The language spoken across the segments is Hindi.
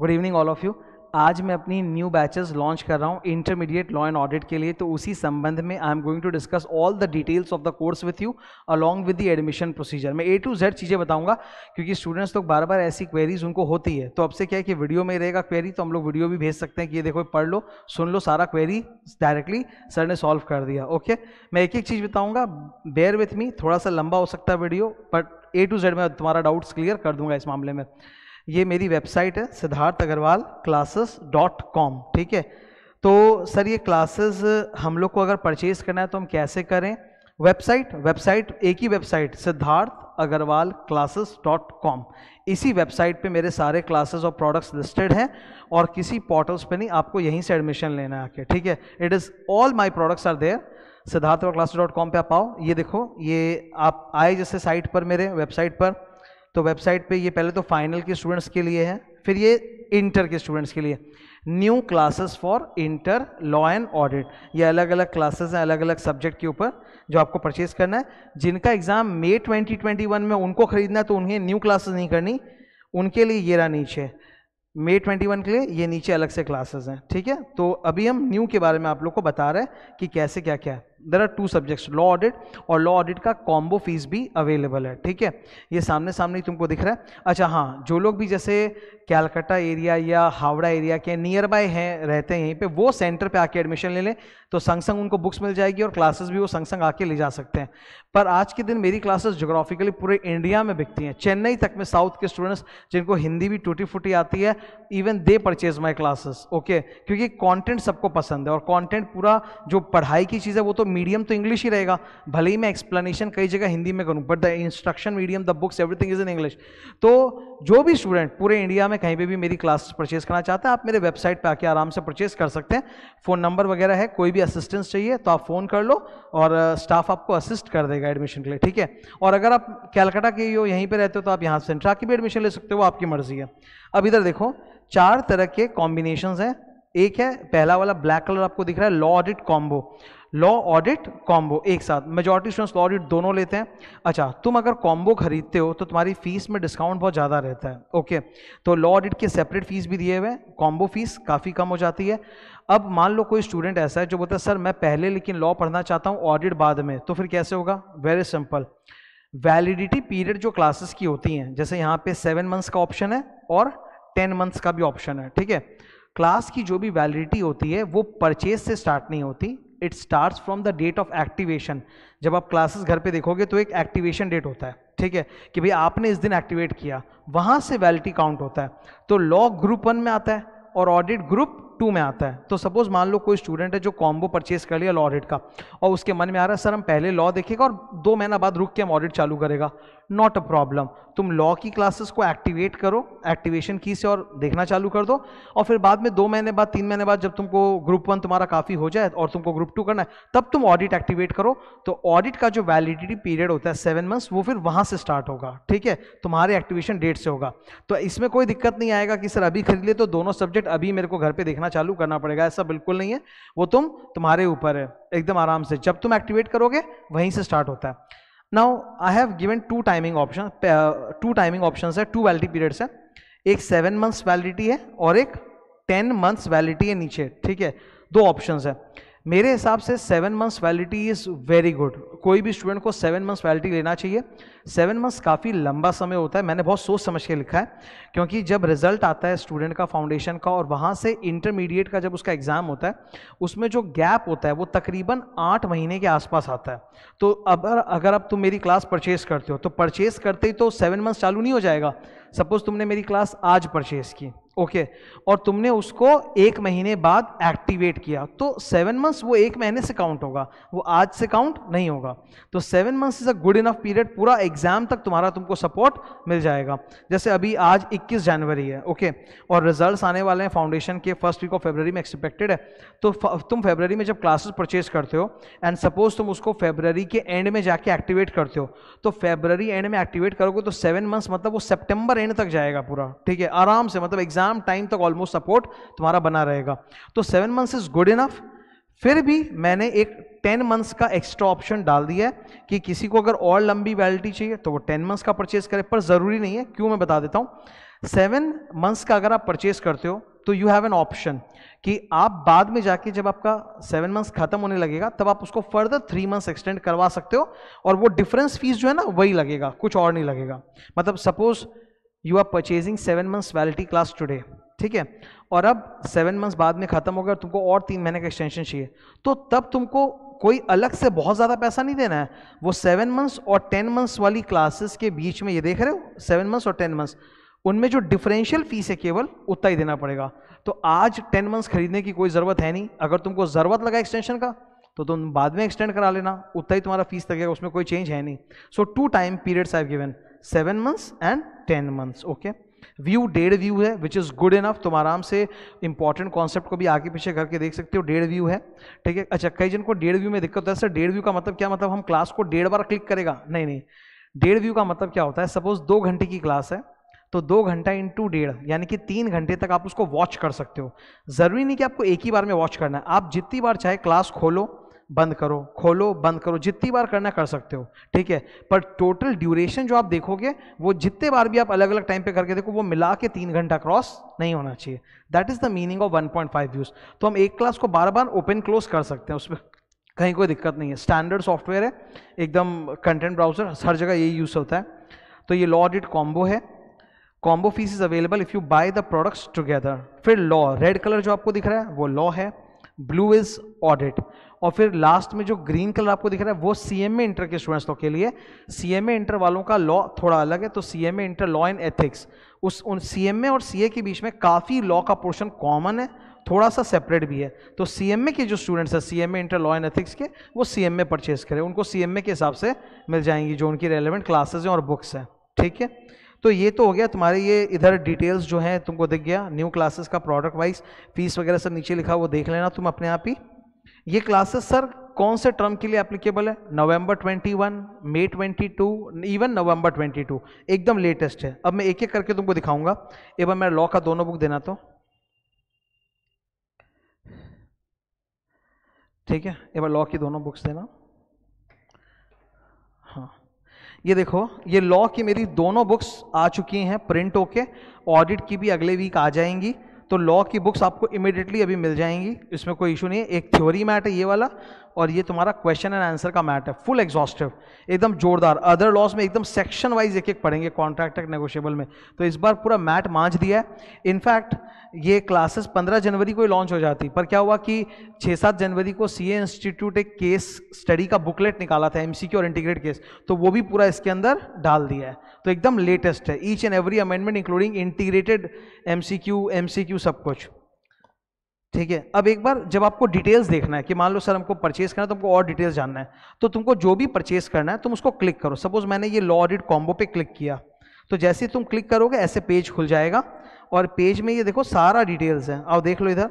Good evening all of you. आज मैं अपनी न्यू बैचेस लॉन्च कर रहा हूँ इंटरमीडिएट लॉ एंड ऑडिट के लिए, तो उसी संबंध में I am going to discuss all the details of the course with you along with the admission procedure. मैं A to Z चीज़ें बताऊंगा क्योंकि स्टूडेंट्स लोग बार बार ऐसी क्वेरीज उनको होती है, तो अब से क्या है कि वीडियो में रहेगा क्वेरी, तो हम लोग वीडियो भी भेज सकते हैं कि ये देखो पढ़ लो, सुन लो, सारा क्वेरी डायरेक्टली सर ने सॉल्व कर दिया। ओके, मैं एक एक चीज़ बताऊँगा, बेयर विथ मी, थोड़ा सा लंबा हो सकता है video, but A to Z में तुम्हारा डाउट्स क्लियर कर दूंगा इस मामले में। ये मेरी वेबसाइट है siddharth.agarwal.classes.com, ठीक है। तो सर ये क्लासेस हम लोग को अगर परचेज करना है तो हम कैसे करें? वेबसाइट एक ही वेबसाइट siddharth.agarwal.classes.com, इसी वेबसाइट पे मेरे सारे क्लासेस और प्रोडक्ट्स लिस्टेड हैं और किसी पोर्टल्स पे नहीं, आपको यहीं से एडमिशन लेना है आके, ठीक है। It is all my products are there. siddharth.classes.com पे आप आओ, ये देखो, ये आप आए जैसे साइट पर, मेरे वेबसाइट पर, तो वेबसाइट पे ये पहले तो फाइनल के स्टूडेंट्स के लिए है, फिर ये इंटर के स्टूडेंट्स के लिए new classes for inter law and audit. ये अलग अलग क्लासेस हैं अलग अलग सब्जेक्ट के ऊपर जो आपको परचेज करना है। जिनका एग्जाम मई 2021 में उनको खरीदना है तो उन्हें न्यू क्लासेस नहीं करनी, उनके लिए ये रहा नीचे मई 21 के लिए ये नीचे अलग से क्लासेस हैं, ठीक है। तो अभी हम न्यू के बारे में आप लोग को बता रहे हैं कि कैसे क्या क्या है। There are 2 subjects, law audit, और लॉ ऑडिट का कॉम्बो फीस भी अवेलेबल है, ठीक है। ये सामने सामने ही तुमको दिख रहा है। अच्छा हाँ, जो लोग भी जैसे कैलकाटा एरिया या हावड़ा एरिया के नियर बाय हैं, रहते हैं यहीं पे, वो सेंटर पे आके एडमिशन ले लें तो संग संग उनको बुक्स मिल जाएगी और क्लासेस भी वो संग संग आके ले जा सकते हैं। पर आज के दिन मेरी क्लासेस ज्योग्राफिकली पूरे इंडिया में बिकती हैं, चेन्नई तक में साउथ के स्टूडेंट्स जिनको हिंदी भी टूटी फूटी आती है, even they purchase my classes, okay, क्योंकि कंटेंट सबको पसंद है और कंटेंट पूरा जो पढ़ाई की चीज़ है वो तो मीडियम तो इंग्लिश ही रहेगा, भले ही मैं एक्सप्लेनेशन कई जगह हिंदी में करूँ, but the instruction medium, the books, everything is in English. तो जो भी स्टूडेंट पूरे इंडिया में कहीं पे भी मेरी क्लास परचेज करना चाहते हैं, आप मेरे वेबसाइट पे आके आराम से परचेज कर सकते हैं। फ़ोन नंबर वगैरह है, कोई भी असिस्टेंस चाहिए तो आप फ़ोन कर लो और स्टाफ आपको असिस्ट कर देगा एडमिशन के लिए, ठीक है। और अगर आप कैलकाटा के हो, यहीं पे रहते हो, तो आप यहाँ सेंट्रा की भी एडमिशन ले सकते हो, वो आपकी मर्जी है। अब इधर देखो, 4 तरह के कॉम्बिनेशंस हैं। एक है पहला वाला ब्लैक कलर आपको दिख रहा है, law audit combo, law audit combo एक साथ, मेजॉरिटी स्टूडेंट्स लॉ ऑडिट दोनों लेते हैं। अच्छा, तुम अगर कॉम्बो खरीदते हो तो तुम्हारी फीस में डिस्काउंट बहुत ज़्यादा रहता है, ओके। तो लॉ ऑडिट के सेपरेट फीस भी दिए हुए हैं, कॉम्बो फीस काफ़ी कम हो जाती है। अब मान लो कोई स्टूडेंट ऐसा है जो बोलता है सर मैं पहले लेकिन लॉ पढ़ना चाहता हूँ, ऑडिट बाद में, तो फिर कैसे होगा? वेरी सिंपल, वैलिडिटी पीरियड जो क्लासेस की होती हैं, जैसे यहाँ पे 7 मंथ्स का ऑप्शन है और 10 मंथ्स का भी ऑप्शन है, ठीक है। क्लास की जो भी वैलिडिटी होती है वो परचेज से स्टार्ट नहीं होती, it starts from the date of activation. जब आप क्लासेस घर पे देखोगे तो एक एक्टिवेशन डेट होता है, ठीक है, कि भाई आपने इस दिन एक्टिवेट किया, वहां से वैलिडिटी काउंट होता है। तो लॉ ग्रुप 1 में आता है और ऑडिट ग्रुप 2 में आता है। तो सपोज मान लो कोई स्टूडेंट है जो कॉम्बो परचेज कर लिया लॉ ऑडिट का और उसके मन में आ रहा है सर हम पहले लॉ देखेगा और 2 महीना बाद रुक के हम ऑडिट चालू करेगा, नॉट अ प्रॉब्लम। तुम लॉ की क्लासेस को एक्टिवेट करो एक्टिवेशन की से और देखना चालू कर दो, और फिर बाद में 2 महीने बाद 3 महीने बाद जब तुमको ग्रुप 1 तुम्हारा काफ़ी हो जाए और तुमको ग्रुप 2 करना है, तब तुम ऑडिट एक्टिवेट करो। तो ऑडिट का जो वैलिडिटी पीरियड होता है 7 मंथ्स, वो फिर वहाँ से स्टार्ट होगा, ठीक है, तुम्हारे एक्टिवेशन डेट से होगा। तो इसमें कोई दिक्कत नहीं आएगा कि सर अभी खरीद ले तो दोनों सब्जेक्ट अभी मेरे को घर पर देखना चालू करना पड़ेगा, ऐसा बिल्कुल नहीं है। वो तुम्हारे ऊपर है, एकदम आराम से जब तुम एक्टिवेट करोगे वहीं से स्टार्ट होता है। Now I have given 2 timing option, 2 timing options है, 2 वैलिडिटी पीरियड्स है, एक 7 मंथ्स वैलिडिटी है और एक 10 मंथ्स वैलिडिटी है नीचे, ठीक है। 2 ऑप्शंस है। मेरे हिसाब से 7 months validity is very good, कोई भी स्टूडेंट को 7 मंथ्स वैलिडिटी लेना चाहिए। 7 मंथ्स काफ़ी लंबा समय होता है, मैंने बहुत सोच समझ के लिखा है, क्योंकि जब रिजल्ट आता है स्टूडेंट का फाउंडेशन का और वहाँ से इंटरमीडिएट का जब उसका एग्ज़ाम होता है, उसमें जो गैप होता है वो तकरीबन 8 महीने के आसपास आता है। तो अगर अब तुम मेरी क्लास परचेज करते हो तो परचेज करते ही तो 7 मंथ्स चालू नहीं हो जाएगा। सपोज तुमने मेरी क्लास आज परचेज की, ओके, और तुमने उसको 1 महीने बाद एक्टिवेट किया, तो 7 मंथ्स वो 1 महीने से काउंट होगा, वो आज से काउंट नहीं होगा। तो 7 months is a good enough period, पूरा एग्जाम तक तुम्हारा तुमको सपोर्ट मिल जाएगा। जैसे अभी आज 21 जनवरी है, ओके, और रिजल्ट्स आने वाले हैं फाउंडेशन के फर्स्ट वीक ऑफ फरवरी में एक्सपेक्टेड है। तो तुम फरवरी में जब क्लासेस परचेज करते हो एंड सपोज तुम उसको फरवरी के एंड में जाके एक्टिवेट करते हो, तो फरवरी एंड में एक्टिवेट करोगे तो 7 मंथ्स मतलब वो सितंबर एंड तक जाएगा पूरा, ठीक है, आराम से, मतलब एग्जाम टाइम तक ऑलमोस्ट सपोर्ट तुम्हारा बना रहेगा। तो 7 मंथ्स इज गुड इनफ। फिर भी मैंने एक 10 मंथ्स का एक्स्ट्रा ऑप्शन डाल दिया है कि किसी को अगर और लंबी वैलिडिटी चाहिए तो वो 10 मंथ्स का परचेज करे, पर जरूरी नहीं है। क्यों, मैं बता देता हूं। 7 मंथ्स का अगर आप परचेस करते हो तो यू हैव एन ऑप्शन कि आप बाद में जाके जब आपका 7 मंथ्स खत्म होने लगेगा तब आप उसको फर्दर 3 मंथ्स एक्सटेंड करवा सकते हो, और वो डिफरेंस फीस जो है ना वही लगेगा, कुछ और नहीं लगेगा। मतलब suppose you are purchasing 7 months validity class today, ठीक है, और अब 7 मंथ्स बाद में खत्म हो गया, तुमको और 3 महीने का एक्सटेंशन चाहिए, तो तब तुमको कोई अलग से बहुत ज़्यादा पैसा नहीं देना है। वो 7 मंथ्स और 10 मंथ्स वाली क्लासेस के बीच में, ये देख रहे हो 7 मंथ्स और 10 मंथ्स, उनमें जो डिफरेंशियल फीस है केवल उतना ही देना पड़ेगा। तो आज 10 मंथ्स खरीदने की कोई ज़रूरत है नहीं, अगर तुमको ज़रूरत लगा एक्सटेंशन का तो तुम बाद में एक्सटेंड करा लेना, उतना ही तुम्हारा फीस लगेगा, उसमें कोई चेंज है नहीं। सो 2 time periods I have given, 7 months and 10 months. Okay, view 1.5 view है विच इज़ गुड इनफ, तुम आराम से इंपॉर्टेंट कॉन्सेप्ट को भी आगे पीछे करके देख सकते हो। 1.5 व्यू है, ठीक है। अच्छा, कई जन को 1.5 व्यू में दिक्कत है, सर 1.5 व्यू का मतलब क्या, मतलब हम क्लास को 1.5 बार क्लिक करेगा? नहीं नहीं, 1.5 व्यू का मतलब क्या होता है, सपोज 2 घंटे की क्लास है तो 2 घंटा इंटू 1.5 यानी कि 3 घंटे तक आप उसको वॉच कर सकते हो। जरूरी नहीं कि आपको एक ही बार में वॉच करना है, आप जितनी बार चाहे क्लास खोलो बंद करो, खोलो बंद करो, जितनी बार करना कर सकते हो, ठीक है। पर टोटल ड्यूरेशन जो आप देखोगे वो जितने बार भी आप अलग अलग टाइम पे करके देखो, वो मिला के 3 घंटा क्रॉस नहीं होना चाहिए। That is the meaning of 1.5 views. तो हम एक क्लास को बार बार ओपन क्लोज कर सकते हैं, उसमें कहीं कोई दिक्कत नहीं है। स्टैंडर्ड सॉफ्टवेयर है एकदम, कंटेंट ब्राउजर हर जगह यही यूज होता है। तो ये लॉ ऑडिट कॉम्बो है, combo fees is available if you by the products together. फिर लॉ, रेड कलर जो आपको दिख रहा है वो लॉ है, ब्लू इज ऑडिट, और फिर लास्ट में जो ग्रीन कलर आपको दिख रहा है वो सीएमए इंटर के स्टूडेंट्स लोग के लिए। सीएमए इंटर वालों का लॉ थोड़ा अलग है, तो CMA inter law and ethics, उन सीएमए और सीए के बीच में काफ़ी लॉ का पोर्शन कॉमन है, थोड़ा सा सेपरेट भी है। तो सीएमए के जो स्टूडेंट्स हैं, CMA inter law and ethics के, वो सीएमए परचेज करें, उनको सीएमए के हिसाब से मिल जाएंगी जो उनकी रेलेवेंट क्लासेज हैं और बुक्स हैं, ठीक है। तो ये तो हो गया तुम्हारे, ये इधर डिटेल्स जो है तुमको दिख गया, न्यू क्लासेस का प्रोडक्ट वाइज फीस वगैरह सब नीचे लिखा, वो देख लेना तुम अपने आप ही। ये क्लासेस सर कौन से टर्म के लिए एप्लीकेबल है? नवंबर 21, मई 22, इवन नवंबर 22, एकदम लेटेस्ट है। अब मैं एक एक करके तुमको दिखाऊंगा। एक बार मेरा लॉ का दोनों बुक देना, तो ठीक है, एक बार लॉ की दोनों बुक्स देना। हाँ, ये देखो, ये लॉ की मेरी दोनों बुक्स आ चुकी हैं प्रिंट होके, ऑडिट की भी अगले वीक आ जाएंगी। तो लॉ की बुक्स आपको इमीडिएटली अभी मिल जाएंगी, इसमें कोई इशू नहीं है। एक थ्योरी मैट है ये वाला, और ये तुम्हारा क्वेश्चन एंड आंसर का मैट है, फुल एग्जॉस्टिव, एकदम जोरदार। अदर लॉस में एकदम सेक्शन वाइज एक एक पढ़ेंगे, कॉन्ट्रैक्ट एंड नेगोशिएबल में। तो इस बार पूरा मैट मांझ दिया है। इनफैक्ट ये क्लासेस 15 जनवरी को ही लॉन्च हो जाती, पर क्या हुआ कि 6-7 जनवरी को सीए इंस्टीट्यूट एक केस स्टडी का बुकलेट निकाला था, एमसीक्यू और इंटीग्रेट केस, तो वो भी पूरा इसके अंदर डाल दिया है। तो एकदम लेटेस्ट है, each and every amendment including integrated MCQ सब कुछ, ठीक है। अब एक बार जब आपको डिटेल्स देखना है कि मान लो सर हमको परचेस करना है, तुमको और डिटेल्स जानना है, तो तुमको जो भी परचेस करना है तुम उसको क्लिक करो। सपोज मैंने ये लॉ ऑडिट कॉम्बो पे क्लिक किया, तो जैसे ही तुम क्लिक करोगे ऐसे पेज खुल जाएगा, और पेज में ये देखो सारा डिटेल्स है। आओ देख लो इधर,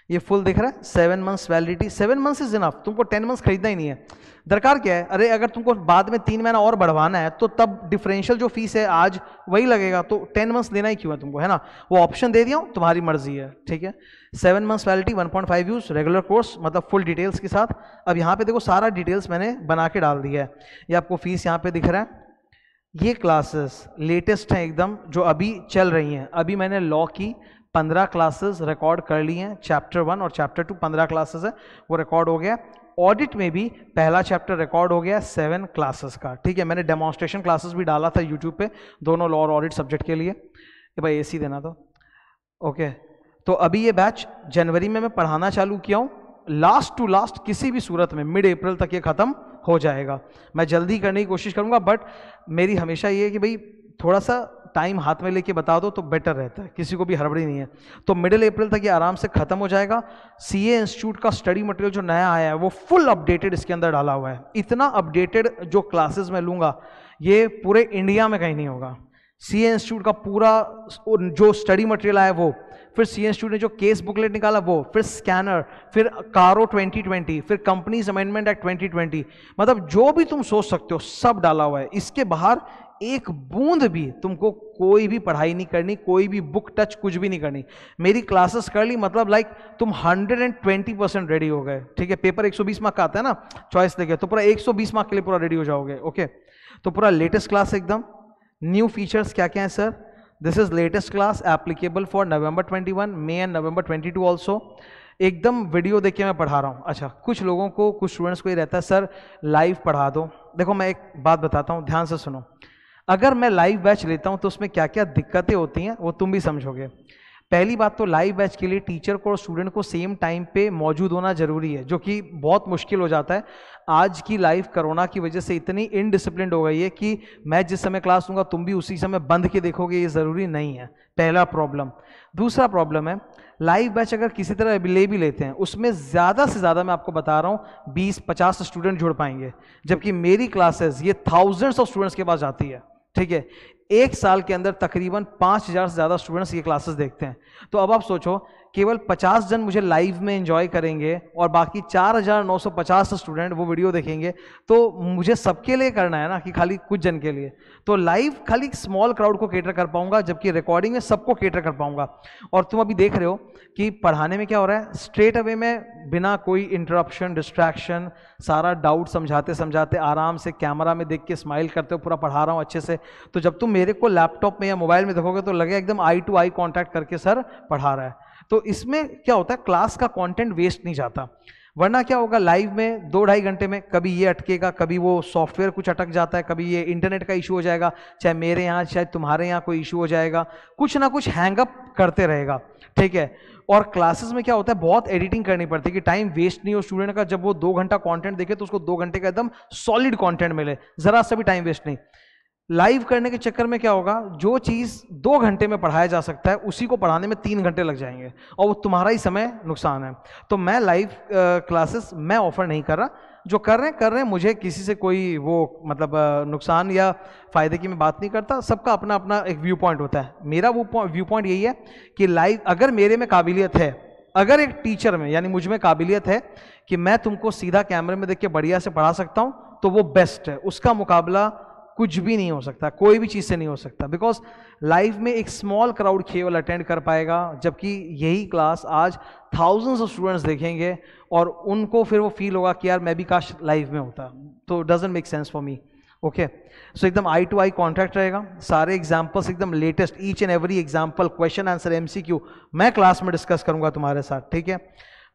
ये फुल दिख रहा है, 7 months validity, 7 months is enough, तुमको 10 मंथ्स खरीदना ही नहीं है। दरकार क्या है, अरे अगर तुमको बाद में 3 महीना और बढ़वाना है तो तब डिफरेंशियल जो फीस है आज वही लगेगा, तो 10 मंथ्स देना ही क्यों है तुमको, है ना। वो ऑप्शन दे दिया हूं, तुम्हारी मर्जी है, ठीक है। 7 months validity, 1.5 use, regular course, मतलब फुल डिटेल्स के साथ। अब यहाँ पे देखो सारा डिटेल्स मैंने बना के डाल दिया है। ये आपको फीस यहाँ पे दिख रहा है। ये क्लासेस लेटेस्ट हैं एकदम, जो अभी चल रही हैं। अभी मैंने लॉ की 15 क्लासेस रिकॉर्ड कर ली हैं, चैप्टर 1 और चैप्टर 2 15 क्लासेस है, वो रिकॉर्ड हो गया। ऑडिट में भी पहला चैप्टर रिकॉर्ड हो गया 7 क्लासेस का, ठीक है। मैंने डेमोन्स्ट्रेशन क्लासेस भी डाला था यूट्यूब पे, दोनों लॉ और ऑडिट सब्जेक्ट के लिए। ये भाई एसी देना तो ओके। तो अभी ये बैच जनवरी में मैं पढ़ाना चालू किया हूँ, लास्ट टू लास्ट किसी भी सूरत में मिड अप्रैल तक ये खत्म हो जाएगा। मैं जल्दी करने की कोशिश करूंगा, बट मेरी हमेशा ये है कि भाई थोड़ा सा टाइम हाथ में लेके बता दो तो बेटर रहता है, किसी को भी हड़बड़ी नहीं है। तो मिडिल अप्रैल तक ये आराम से खत्म हो जाएगा। सीए इंस्टीट्यूट का स्टडी मटेरियल जो नया आया है वो फुल अपडेटेड इसके अंदर डाला हुआ है। इतना अपडेटेड जो क्लासेस मैं लूंगा ये पूरे इंडिया में कहीं नहीं होगा। सीए इंस्टीट्यूट का पूरा जो स्टडी मटेरियल आया वो, फिर सीए इंस्टीट्यूट ने जो केस बुकलेट निकाला वो, फिर स्कैनर, फिर कारो 2020, फिर कंपनीज अमेंडमेंट एक्ट 2020, मतलब जो भी तुम सोच सकते हो सब डाला हुआ है। इसके बाहर एक बूंद भी तुमको कोई भी पढ़ाई नहीं करनी, कोई भी बुक टच कुछ भी नहीं करनी। मेरी क्लासेस कर ली मतलब लाइक तुम 120% रेडी हो गए, ठीक है। पेपर 120 मार्क का आता है ना चॉइस देके, तो पूरा 120 मार्क के लिए पूरा रेडी हो जाओगे, ओके। तो पूरा लेटेस्ट क्लास एकदम, न्यू फीचर्स क्या क्या है sir, this is latest class applicable for November 21, may and November 22 also. एकदम वीडियो देख के मैं पढ़ा रहा हूँ। अच्छा, कुछ लोगों को, कुछ स्टूडेंट्स को ये रहता है सर लाइव पढ़ा दो। देखो मैं एक बात बताता हूँ, ध्यान से सुनो। अगर मैं लाइव बैच लेता हूँ तो उसमें क्या क्या दिक्कतें होती हैं वो तुम भी समझोगे। पहली बात तो लाइव बैच के लिए टीचर को और स्टूडेंट को सेम टाइम पे मौजूद होना जरूरी है, जो कि बहुत मुश्किल हो जाता है। आज की लाइफ कोरोना की वजह से इतनी इनडिसिप्लिन हो गई है कि मैं जिस समय क्लास लूँगा तुम भी उसी समय बंद के देखोगे, ये ज़रूरी नहीं है। पहला प्रॉब्लम। दूसरा प्रॉब्लम है, लाइव बैच अगर किसी तरह ले भी लेते हैं उसमें ज़्यादा से ज़्यादा मैं आपको बता रहा हूँ 20-50 स्टूडेंट जुड़ पाएंगे, जबकि मेरी क्लासेस ये थाउजेंड्स ऑफ स्टूडेंट्स के पास जाती है। ठीक है, एक साल के अंदर तकरीबन 5000 से ज़्यादा स्टूडेंट्स ये क्लासेस देखते हैं। तो अब आप सोचो, केवल 50 जन मुझे लाइव में एंजॉय करेंगे और बाकी 4950 स्टूडेंट वो वीडियो देखेंगे, तो मुझे सबके लिए करना है ना कि खाली कुछ जन के लिए। तो लाइव खाली स्मॉल क्राउड को केटर कर पाऊंगा, जबकि रिकॉर्डिंग में सबको केटर कर पाऊंगा। और तुम अभी देख रहे हो कि पढ़ाने में क्या हो रहा है, स्ट्रेट अवे में बिना कोई इंटरप्शन, डिस्ट्रैक्शन, सारा डाउट समझाते समझाते आराम से कैमरा में देख के स्माइल करते हो, पूरा पढ़ा रहा हूँ अच्छे से। तो जब तुम मेरे को लैपटॉप में या मोबाइल में देखोगे तो लगेगा एकदम आई टू आई कॉन्टैक्ट करके सर पढ़ा रहा है। तो इसमें क्या होता है, क्लास का कंटेंट वेस्ट नहीं जाता। वरना क्या होगा, लाइव में 2-2.5 घंटे में कभी ये अटकेगा, कभी वो सॉफ्टवेयर कुछ अटक जाता है, कभी ये इंटरनेट का इशू हो जाएगा, चाहे मेरे यहाँ शायद तुम्हारे यहाँ कोई इशू हो जाएगा, कुछ ना कुछ हैंगअप करते रहेगा। ठीक है, और क्लासेस में क्या होता है, बहुत एडिटिंग करनी पड़ती है कि टाइम वेस्ट नहीं हो स्टूडेंट का। जब वो 2 घंटा कंटेंट देखे तो उसको 2 घंटे का एकदम सॉलिड कंटेंट मिले, जरा सा भी टाइम वेस्ट नहीं। लाइव करने के चक्कर में क्या होगा, जो चीज 2 घंटे में पढ़ाया जा सकता है उसी को पढ़ाने में 3 घंटे लग जाएंगे और वो तुम्हारा ही समय नुकसान है। तो मैं लाइव क्लासेस मैं ऑफर नहीं कर रहा। जो कर रहे हैं मुझे किसी से कोई वो मतलब नुकसान या फायदे की मैं बात नहीं करता। सबका अपना अपना एक व्यू पॉइंट होता है। मेरा वो व्यू पॉइंट यही है कि लाइव अगर मेरे में काबिलियत है, अगर एक टीचर में यानी मुझ में काबिलियत है कि मैं तुमको सीधा कैमरे में देख के बढ़िया से पढ़ा सकता हूं, तो वो बेस्ट है। उसका मुकाबला कुछ भी नहीं हो सकता, कोई भी चीज से नहीं हो सकता। बिकॉज लाइव में एक स्मॉल क्राउड केवल अटेंड कर पाएगा, जबकि यही क्लास आज थाउजेंड्स ऑफ स्टूडेंट्स देखेंगे और उनको फिर वो फील होगा कि यार मैं भी काश लाइव में होता। तो doesn't make sense for me. Okay, so एकदम आई टू आई कॉन्टैक्ट रहेगा। सारे एग्जाम्पल्स एकदम latest, each and every example, question answer, MCQ मैं क्लास में डिस्कस करूंगा तुम्हारे साथ। ठीक है,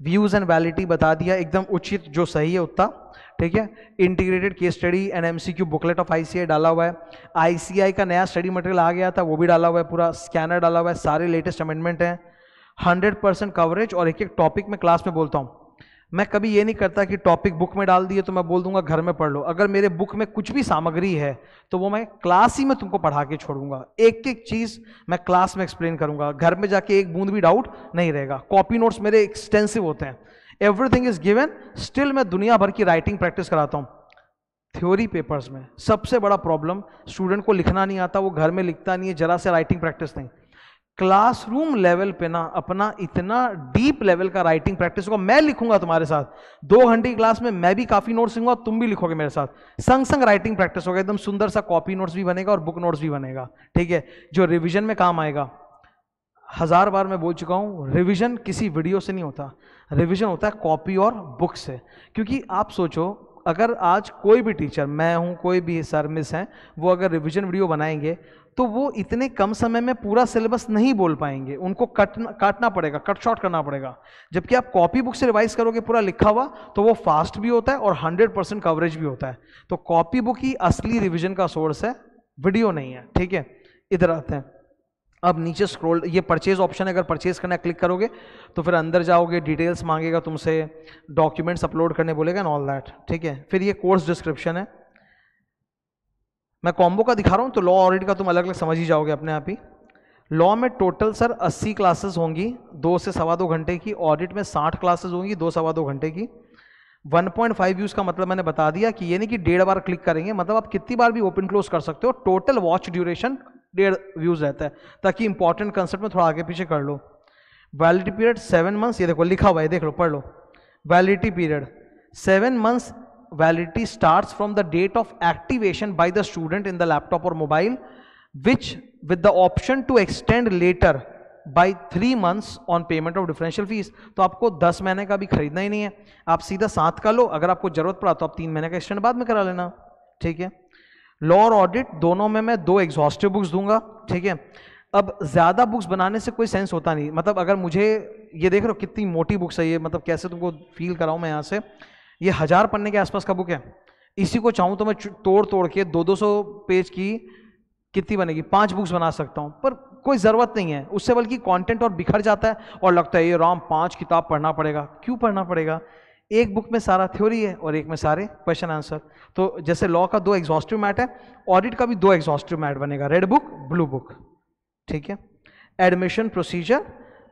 व्यूज एंड वैलिडिटी बता दिया, एकदम उचित जो सही है उतना। ठीक है, integrated case study and MCQ booklet of ICI डाला हुआ है। आईसीआई का नया स्टडी मटेरियल आ गया था, वो भी डाला हुआ है, पूरा स्कैनर डाला हुआ है, सारे लेटेस्ट अमेंडमेंट हैं। 100% कवरेज और एक एक टॉपिक में क्लास में बोलता हूँ। मैं कभी ये नहीं करता कि टॉपिक बुक में डाल दिए तो मैं बोल दूंगा घर में पढ़ लो। अगर मेरे बुक में कुछ भी सामग्री है तो वो मैं क्लास ही में तुमको पढ़ा के छोड़ूंगा। एक एक चीज मैं क्लास में एक्सप्लेन करूंगा, घर में जाके एक बूंद भी डाउट नहीं रहेगा। कॉपी नोट्स मेरे एक्सटेंसिव होते हैं, एवरीथिंग इज गिवन। स्टिल मैं दुनिया भर की राइटिंग प्रैक्टिस कराता हूँ। थ्योरी पेपर्स में सबसे बड़ा प्रॉब्लम, स्टूडेंट को लिखना नहीं आता, वो घर में लिखता नहीं है, जरा से राइटिंग प्रैक्टिस नहीं। क्लासरूम लेवल पे ना अपना इतना डीप लेवल का राइटिंग प्रैक्टिस होगा। मैं लिखूंगा तुम्हारे साथ 2 घंटे की क्लास में, मैं भी काफी नोट्स लिखूंगा, तुम भी लिखोगे मेरे साथ, संग संग राइटिंग प्रैक्टिस होगा। एकदम सुंदर सा कॉपी नोट्स भी बनेगा और बुक नोट्स भी बनेगा। ठीक है, जो रिवीजन में काम आएगा। 1000 बार मैं बोल चुका हूं, रिवीजन किसी वीडियो से नहीं होता, रिवीजन होता है कॉपी और बुक से। क्योंकि आप सोचो, अगर आज कोई भी टीचर, मैं हूं, कोई भी सर मिस हैं, वो अगर रिवीजन वीडियो बनाएंगे तो वो इतने कम समय में पूरा सिलेबस नहीं बोल पाएंगे, उनको काटना पड़ेगा, कट शॉर्ट करना पड़ेगा। जबकि आप कॉपी बुक से रिवाइज करोगे पूरा लिखा हुआ, तो वो फास्ट भी होता है और 100% कवरेज भी होता है। तो कॉपी बुक ही असली रिवीजन का सोर्स है, वीडियो नहीं है। ठीक है, इधर आते हैं। अब नीचे स्क्रॉल, ये परचेज ऑप्शन है, अगर परचेज करना क्लिक करोगे तो फिर अंदर जाओगे, डिटेल्स मांगेगा तुमसे, डॉक्यूमेंट्स अपलोड करने बोलेगा एंड ऑल दैट। ठीक है, फिर ये कोर्स डिस्क्रिप्शन है। मैं कॉम्बो का दिखा रहा हूँ तो लॉ ऑडिट का तुम अलग अलग समझ ही जाओगे अपने आप ही। लॉ में टोटल सर 80 क्लासेस होंगी 2 से 2.25 घंटे की। ऑडिट में 60 क्लासेस होंगी 2 से 2.25 घंटे की। 1.5 व्यूज का मतलब मैंने बता दिया कि ये नहीं कि 1.5 बार क्लिक करेंगे, मतलब आप कितनी बार भी ओपन क्लोज कर सकते हो। टोटल वॉच ड्यूरेशन 1.5 व्यूज रहता है, ताकि इंपॉर्टेंट कंसेप्ट में थोड़ा आगे पीछे कर लो। वैलिडिटी पीरियड 7 मंथ्स, ये देखो लिखा हुआ है, देख लो, पढ़ लो। Validity period 7 months. Validity starts from the date of activation by the student in the laptop or mobile, which with the option to extend later by 3 months on payment of differential fees। तो आपको 10 महीने का भी खरीदना ही नहीं है, आप सीधा 7 का लो। अगर आपको जरूरत पड़ा तो आप 3 महीने का एक्सटेंड बाद में करा लेना। ठीक है, लॉ और ऑडिट दोनों में मैं 2 एग्जॉस्टिव बुक्स दूंगा। ठीक है, अब ज़्यादा बुक्स बनाने से कोई सेंस होता नहीं, मतलब अगर मुझे ये देख रहे हो कितनी मोटी बुक्स है ये, मतलब कैसे तुमको फील कराऊँ मैं यहाँ से, ये 1000 पन्ने के आसपास का बुक है। इसी को चाहूँ तो मैं तोड़ तोड़ के 200 पेज की कितनी बनेगी, 5 बुक्स बना सकता हूँ, पर कोई ज़रूरत नहीं है उससे, बल्कि कंटेंट और बिखर जाता है और लगता है ये राम 5 किताब पढ़ना पड़ेगा। क्यों पढ़ना पड़ेगा? एक बुक में सारा थ्योरी है और एक में सारे क्वेश्चन आंसर। तो जैसे लॉ का 2 एग्जॉस्टिव मैट है, ऑडिट का भी 2 एग्जॉस्टिव मैट बनेगा, रेड बुक ब्लू बुक, ठीक है। एडमिशन प्रोसीजर,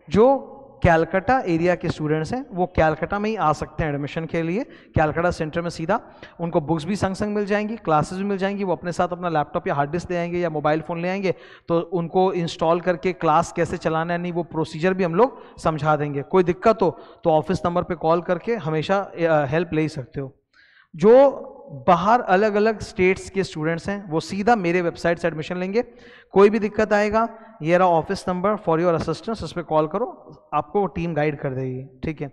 जो कैलकाटा एरिया के स्टूडेंट्स हैं वो कैलकाटा में ही आ सकते हैं एडमिशन के लिए, कैलकाटा सेंटर में सीधा। उनको बुक्स भी संग संग मिल जाएंगी, क्लासेस भी मिल जाएंगी, वो अपने साथ अपना लैपटॉप या हार्ड डिस्क ले आएंगे या मोबाइल फ़ोन ले आएंगे, तो उनको इंस्टॉल करके क्लास कैसे चलाना है नहीं वो प्रोसीजर भी हम लोग समझा देंगे। कोई दिक्कत हो तो ऑफिस नंबर पर कॉल करके हमेशा हेल्प ले ही सकते हो। जो बाहर अलग अलग स्टेट्स के स्टूडेंट्स हैं वो सीधा मेरे वेबसाइट से एडमिशन लेंगे। कोई भी दिक्कत आएगा, ये रहा office number for your assistance, उस पर कॉल करो, आपको टीम गाइड कर देगी, ठीक है।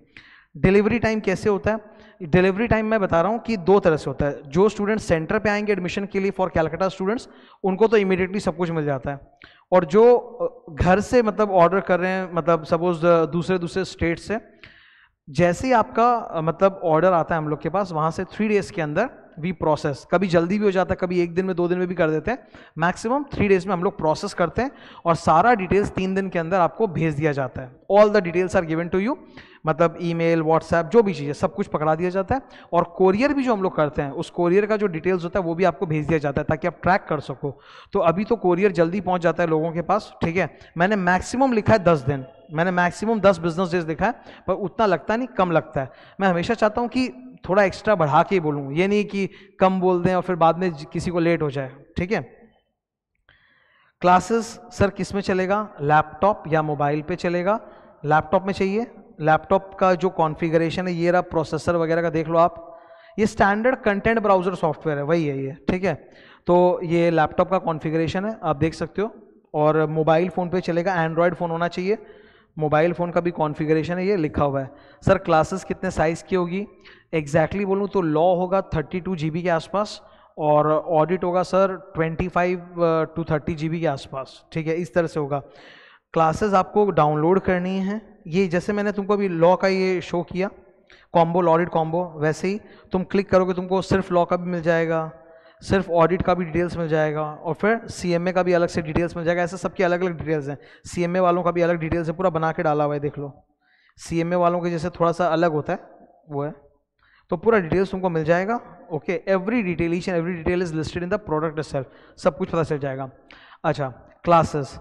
डिलीवरी टाइम कैसे होता है? डिलीवरी टाइम मैं बता रहा हूँ कि 2 तरह से होता है। जो स्टूडेंट सेंटर पे आएंगे एडमिशन के लिए फॉर कैलकाटा स्टूडेंट्स, उनको तो इमीडिएटली सब कुछ मिल जाता है, और जो घर से मतलब ऑर्डर कर रहे हैं, मतलब सपोज दूसरे स्टेट से, जैसे ही आपका मतलब ऑर्डर आता है हम लोग के पास, वहाँ से 3 डेज के अंदर वी प्रोसेस, कभी जल्दी भी हो जाता है, कभी 1 दिन में 2 दिन में भी कर देते हैं, मैक्सिमम 3 डेज में हम लोग प्रोसेस करते हैं और सारा डिटेल्स 3 दिन के अंदर आपको भेज दिया जाता है। All the details are given to you, मतलब ईमेल, व्हाट्सएप, जो भी चीज़ है सब कुछ पकड़ा दिया जाता है। और कोरियर भी जो हम लोग करते हैं, उस कोरियर का जो डिटेल्स होता है वो भी आपको भेज दिया जाता है ताकि आप ट्रैक कर सको। तो अभी तो कोरियर जल्दी पहुंच जाता है लोगों के पास, ठीक है। मैंने मैक्सिमम लिखा है 10 दिन, मैंने मैक्सिमम 10 बिजनेस डेज लिखा है, पर उतना लगता नहीं, कम लगता है। मैं हमेशा चाहता हूँ कि थोड़ा एक्स्ट्रा बढ़ा के बोलूँ, ये नहीं कि कम बोल दें और फिर बाद में किसी को लेट हो जाए, ठीक है। क्लासेस सर किस में चलेगा? लैपटॉप या मोबाइल पे चलेगा? लैपटॉप में चाहिए। लैपटॉप का जो कॉन्फ़िगरेशन है, ये रहा, प्रोसेसर वगैरह का देख लो आप, ये स्टैंडर्ड कंटेंट ब्राउजर सॉफ्टवेयर है, वही है ये, ठीक है। तो ये लैपटॉप का कॉन्फ़िगरेशन है, आप देख सकते हो। और मोबाइल फ़ोन पे चलेगा, एंड्रॉयड फ़ोन होना चाहिए। मोबाइल फ़ोन का भी कॉन्फ़िगरेशन है, ये लिखा हुआ है। सर क्लासेस कितने साइज़ की होगी? एग्जैक्टली बोलूँ तो लॉ होगा 32 GB के आसपास, और ऑडिट होगा सर 25 to 30 GB के आसपास, ठीक है, इस तरह से होगा। क्लासेस आपको डाउनलोड करनी है, ये जैसे मैंने तुमको अभी लॉ का ये शो किया, कॉम्बो, ऑडिट कॉम्बो, वैसे ही तुम क्लिक करोगे तुमको सिर्फ लॉ का भी मिल जाएगा, सिर्फ ऑडिट का भी डिटेल्स मिल जाएगा, और फिर CMA का भी अलग से डिटेल्स मिल जाएगा। ऐसे सबकी अलग अलग डिटेल्स हैं। CMA वालों का भी अलग डिटेल्स है, पूरा बना के डाला हुआ है, देख लो। CMA वालों के जैसे थोड़ा सा अलग होता है वो है, तो पूरा डिटेल्स तुमको मिल जाएगा। Okay, every detail, each and every detail is listed in the product itself, सब कुछ पता चल जाएगा। अच्छा, क्लासेस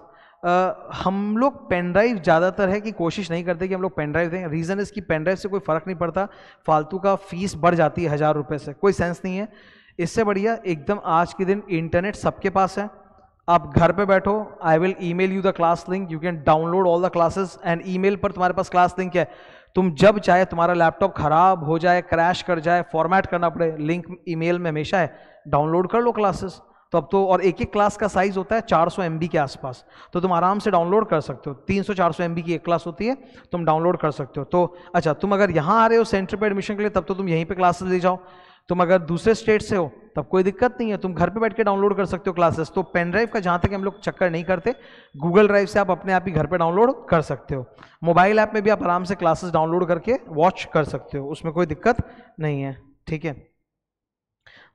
हम लोग पेन ड्राइव ज़्यादातर है कि कोशिश नहीं करते कि हम लोग पेन ड्राइव दें। रीज़न इसकी पेन ड्राइव से कोई फ़र्क नहीं पड़ता, फालतू का फीस बढ़ जाती है 1000 रुपये से, कोई सेंस नहीं है। इससे बढ़िया एकदम आज के दिन इंटरनेट सबके पास है, आप घर पे बैठो, I will email you the class link, you can download all the classes, and email पर तुम्हारे पास क्लास लिंक है। तुम जब चाहे, तुम्हारा लैपटॉप खराब हो जाए, क्रैश कर जाए, फॉर्मेट करना पड़े, लिंक ईमेल में हमेशा है, डाउनलोड कर लो क्लासेस। तो अब तो, और एक एक क्लास का साइज होता है 400 MB के आसपास, तो तुम आराम से डाउनलोड कर सकते हो। 300-400 MB की एक क्लास होती है, तुम डाउनलोड कर सकते हो। तो अच्छा, तुम अगर यहाँ आ रहे हो सेंटर पे एडमिशन के लिए, तब तो तुम यहीं पे क्लासेस ले जाओ। तुम अगर दूसरे स्टेट से हो तब कोई दिक्कत नहीं है, तुम घर पे बैठ के डाउनलोड कर सकते हो क्लासेस। तो पेन ड्राइव का जहाँ तक हम लोग चक्कर नहीं करते, गूगल ड्राइव से आप अपने आप ही घर पे डाउनलोड कर सकते हो। मोबाइल ऐप में भी आप आराम से क्लासेस डाउनलोड करके वॉच कर सकते हो, उसमें कोई दिक्कत नहीं है, ठीक है।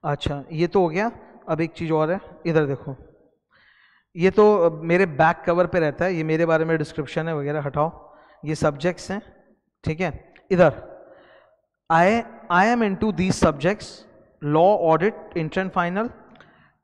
अच्छा, ये तो हो गया। अब एक चीज़ और है, इधर देखो, ये तो मेरे बैक कवर पे रहता है, ये मेरे बारे में डिस्क्रिप्शन है वगैरह, हटाओ, ये सब्जेक्ट्स हैं, ठीक है। इधर I am into these subjects: law, audit, intern final,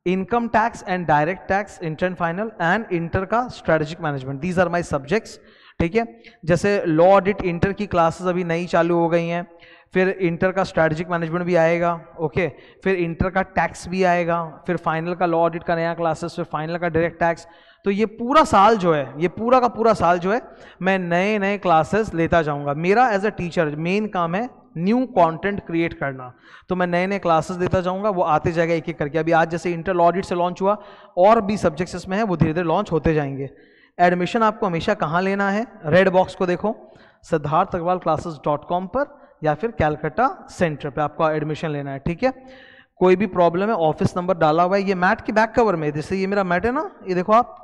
income tax and direct tax, intern final, and inter का strategic management. These are my subjects, ठीक है। जैसे लॉ, ऑडिट, इंटर की क्लासेस अभी नई चालू हो गई हैं, फिर इंटर का स्ट्रैटेजिक मैनेजमेंट भी आएगा, ओके, फिर इंटर का टैक्स भी आएगा, फिर फाइनल का लॉ ऑडिट का नया क्लासेस, फिर फाइनल का डायरेक्ट टैक्स। तो ये पूरा साल जो है, ये पूरा का पूरा साल जो है, मैं नए नए क्लासेस लेता जाऊंगा। मेरा एज अ टीचर मेन काम है न्यू कंटेंट क्रिएट करना, तो मैं नए नए क्लासेस देता जाऊंगा, वो आते जाएगा एक एक करके। अभी आज जैसे इंटर लॉ ऑडिट से लॉन्च हुआ, और भी सब्जेक्ट्स इसमें है, वो धीरे धीरे लॉन्च होते जाएंगे। एडमिशन आपको हमेशा कहाँ लेना है? रेड बॉक्स को देखो, siddharth.classes.com पर या फिर कैलकाटा सेंटर पे आपको एडमिशन लेना है, ठीक है। कोई भी प्रॉब्लम है, ऑफिस नंबर डाला हुआ है ये मैट के बैक कवर में, जैसे ये मेरा मैट है ना, ये देखो आप,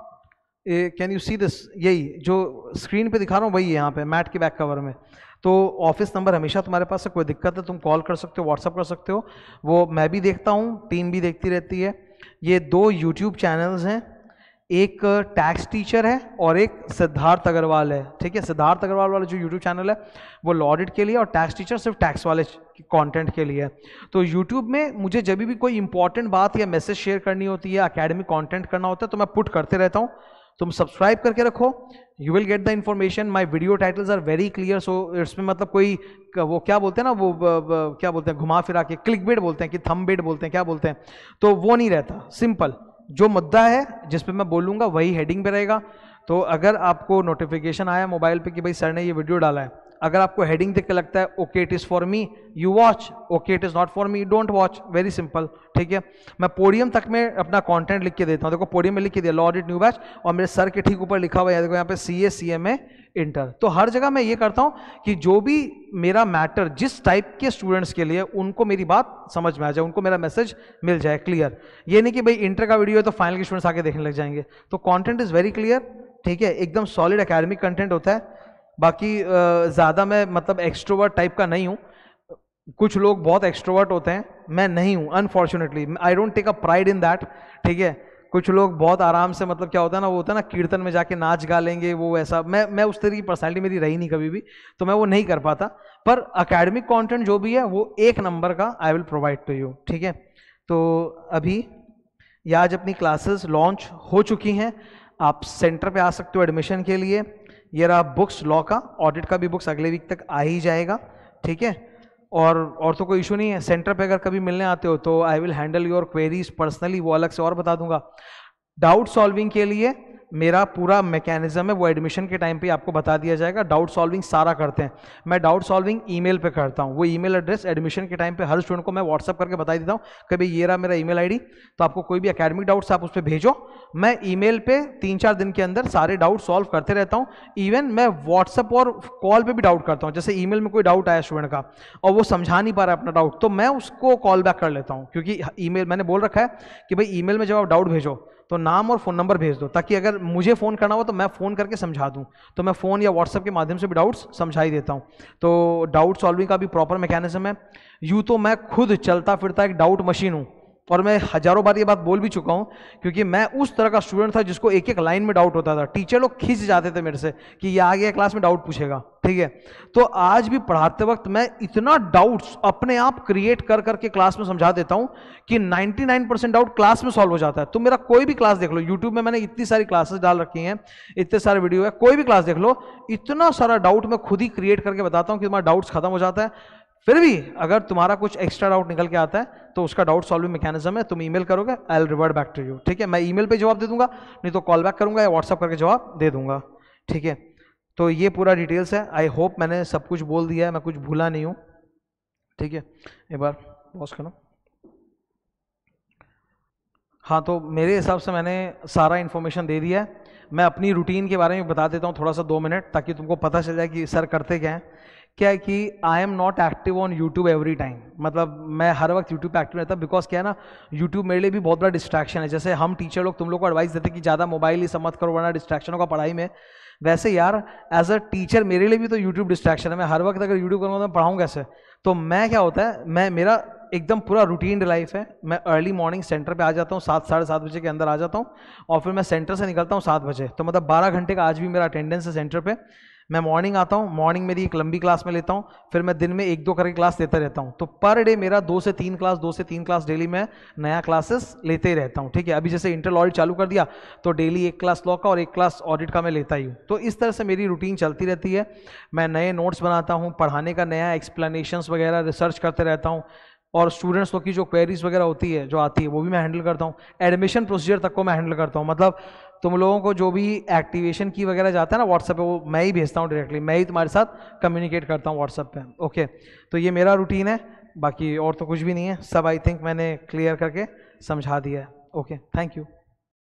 कैन यू सी दिस, यही जो स्क्रीन पे दिखा रहा हूँ वही है यहाँ पे मैट के बैक कवर में। तो ऑफिस नंबर हमेशा तुम्हारे पास है, कोई दिक्कत है तुम कॉल कर सकते हो, व्हाट्सअप कर सकते हो, वो मैं भी देखता हूँ, टीम भी देखती रहती है। ये 2 यूट्यूब चैनल्स हैं, एक टैक्स टीचर है और एक सिद्धार्थ अग्रवाल है, ठीक है। सिद्धार्थ अग्रवाल वाला जो यूट्यूब चैनल है वो लॉ ऑडिट के लिए और टैक्स टीचर सिर्फ टैक्स वाले कंटेंट के लिए है। तो यूट्यूब में मुझे जब भी कोई इंपॉर्टेंट बात या मैसेज शेयर करनी होती है, एकेडमिक कंटेंट करना होता है, तो मैं पुट करते रहता हूँ। तुम सब्सक्राइब करके रखो, you will get the information. My video titles are very clear, so इसमें मतलब कोई वो क्या बोलते हैं ना, वो क्या बोलते हैं, घुमा फिरा के क्लिक बेट बोलते हैं कि थंब बेट बोलते हैं, क्या बोलते हैं, तो वो नहीं रहता। सिंपल जो मुद्दा है जिस पे मैं बोलूँगा वही हेडिंग पे रहेगा। तो अगर आपको नोटिफिकेशन आया मोबाइल पे कि भाई सर ने ये वीडियो डाला है, अगर आपको हेडिंग देख के लगता है okay it is for me, you watch, okay it is not for me, don't watch, very simple, ठीक है। मैं पोडियम तक में अपना कंटेंट लिख के देता हूँ, देखो पोडियम में लिख के दिया लॉ ऑडिट न्यू बैच, और मेरे सर के ठीक ऊपर लिखा हुआ है, देखो यहाँ पे CA CMA इंटर। तो हर जगह मैं ये करता हूँ कि जो भी मेरा मैटर जिस टाइप के स्टूडेंट्स के लिए, उनको मेरी बात समझ में आ जाए, उनको मेरा मैसेज मिल जाए क्लियर। ये नहीं कि भाई इंटर का वीडियो है तो फाइनल के स्टूडेंट्स आके देखने लग जाएंगे। तो कंटेंट इज़ वेरी क्लियर, ठीक है, एकदम सॉलिड एकेडमिक कंटेंट होता है। बाकी ज़्यादा मैं मतलब एक्सट्रोवर्ट टाइप का नहीं हूँ, कुछ लोग बहुत एक्सट्रोवर्ट होते हैं, मैं नहीं हूँ unfortunately, I don't take a pride in that, ठीक है। कुछ लोग बहुत आराम से मतलब क्या होता है ना, वो होता है ना कीर्तन में जाके नाच गा लेंगे, वो ऐसा, मैं उस तरह की पर्सनैलिटी मेरी रही नहीं कभी भी, तो मैं वो नहीं कर पाता। पर एकेडमिक कंटेंट जो भी है वो 1 नंबर का I will provide to you, ठीक है। तो अभी ये आज अपनी क्लासेस लॉन्च हो चुकी हैं, आप सेंटर पे आ सकते हो एडमिशन के लिए। ये रहा बुक्स, लॉ का, ऑडिट का भी बुक्स अगले वीक तक आ ही जाएगा, ठीक है। और तो कोई इशू नहीं है। सेंटर पे अगर कभी मिलने आते हो तो I will handle your queries personally, वो अलग से और बता दूंगा। डाउट सॉल्विंग के लिए मेरा पूरा मैकेनिज्म है, वो एडमिशन के टाइम पे आपको बता दिया जाएगा। डाउट सॉल्विंग सारा करते हैं, मैं डाउट सॉल्विंग ईमेल पे करता हूँ, वो ईमेल एड्रेस एडमिशन के टाइम पे हर स्टूडेंट को मैं व्हाट्सअप करके बता देता हूँ कि भाई ये रहा मेरा ईमेल आईडी, तो आपको कोई भी एकेडमिक डाउट्स आप उस पर भेजो, मैं ईमेल पे 3-4 दिन के अंदर सारे डाउट सॉल्व करते रहता हूँ। इवन मैं व्हाट्सअप और कॉल पे भी डाउट करता हूँ, जैसे ईमेल में कोई डाउट आया स्टूडेंट का और वो समझा नहीं पा रहा अपना डाउट, तो मैं उसको कॉल बैक कर लेता हूँ, क्योंकि ईमेल मैंने बोल रखा है कि भाई ईमेल में जब आप डाउट भेजो तो नाम और फ़ोन नंबर भेज दो, ताकि अगर मुझे फ़ोन करना हो तो मैं फ़ोन करके समझा दूं, तो मैं फ़ोन या व्हाट्सएप के माध्यम से भी डाउट्स समझा ही देता हूं। तो डाउट सॉल्विंग का भी प्रॉपर मैकेनिज्म है। यूँ तो मैं खुद चलता फिरता एक डाउट मशीन हूँ, और मैं हजारों बार ये बात बोल भी चुका हूँ, क्योंकि मैं उस तरह का स्टूडेंट था जिसको एक एक लाइन में डाउट होता था। टीचर लोग खींच जाते थे मेरे से कि ये आ गया क्लास में डाउट पूछेगा, ठीक है। तो आज भी पढ़ाते वक्त मैं इतना डाउट्स अपने आप क्रिएट कर करके क्लास में समझा देता हूँ कि 99% डाउट क्लास में सॉल्व हो जाता है। तो मेरा कोई भी क्लास देख लो, यूट्यूब में मैंने इतनी सारी क्लासेस डाल रखी हैं, इतने सारे वीडियो है, कोई भी क्लास देख लो, इतना सारा डाउट मैं खुद ही क्रिएट करके बताता हूँ कि तुम्हारा डाउट्स खत्म हो जाता है। फिर भी अगर तुम्हारा कुछ एक्स्ट्रा डाउट निकल के आता है तो उसका डाउट सॉल्विंग मैकेनिज्म है, तुम ईमेल करोगे, I will revert back to you, ठीक है। मैं ईमेल पे जवाब दे दूंगा, नहीं तो कॉल बैक करूंगा या व्हाट्सअप करके जवाब दे दूंगा, ठीक है। तो ये पूरा डिटेल्स है, आई होप मैंने सब कुछ बोल दिया है, मैं कुछ भूला नहीं हूँ, ठीक है। एक बार पॉज करो। हाँ, तो मेरे हिसाब से मैंने सारा इन्फॉर्मेशन दे दिया है। मैं अपनी रूटीन के बारे में बता देता हूँ थोड़ा सा 2 मिनट, ताकि तुमको पता चल जाए कि सर करते क्या हैं। क्या है कि I am not active on YouTube every time, मतलब मैं हर वक्त यूट्यूब पे एक्टिव रहता, बिकॉज क्या है ना, यूट्यूब मेरे लिए भी बहुत बड़ा डिस्ट्रैक्शन है। जैसे हम टीचर लोग तुम लोग को एडवाइस देते कि ज़्यादा मोबाइल ही सब मत करो वरना डिस्ट्रैक्शन होगा पढ़ाई में, वैसे यार एज अ टीचर मेरे लिए भी तो यूट्यूब डिस्ट्रैक्शन है। मैं हर वक्त अगर यूट्यूब करूँगा तो मैं पढ़ाऊँ कैसे? तो मैं क्या होता है, मेरा एकदम पूरा रूटीन लाइफ है। मैं अर्ली मॉर्निंग सेंटर पे आ जाता हूँ, 7-7:30 बजे के अंदर आ जाता हूँ, और फिर मैं सेंटर से निकलता हूँ 7 बजे। तो मतलब 12 घंटे का आज भी मेरा अटेंडेंस है सेंटर पे। मैं मॉर्निंग आता हूँ, मॉर्निंग मेरी एक लंबी क्लास में लेता हूँ, फिर मैं दिन में 1-2 करके क्लास लेता रहता हूँ। तो पर डे मेरा 2 से 3 क्लास डेली मैं नया क्लासेस लेते ही रहता हूँ, ठीक है। अभी जैसे इंटर ऑडिट चालू कर दिया तो डेली 1 क्लास लॉ का और 1 क्लास ऑडिट का मैं लेता ही हूँ। तो इस तरह से मेरी रूटीन चलती रहती है। मैं नए नोट्स बनाता हूँ, पढ़ाने का नया एक्सप्लेनेशंस वगैरह रिसर्च करते रहता हूँ, और स्टूडेंट्स लोग की जो क्वेरीज वगैरह होती है जो आती है वो भी मैं हैंडल करता हूँ। एडमिशन प्रोसीजर तक को मैं हैंडल करता हूँ, मतलब तुम लोगों को जो भी एक्टिवेशन की वगैरह जाता है ना व्हाट्सएप पे, वो मैं ही भेजता हूँ डायरेक्टली, मैं ही तुम्हारे साथ कम्युनिकेट करता हूँ व्हाट्सएप पे, ओके। तो ये मेरा रूटीन है, बाकी और तो कुछ भी नहीं है, सब आई थिंक मैंने क्लियर करके समझा दिया है, ओके। Thank you.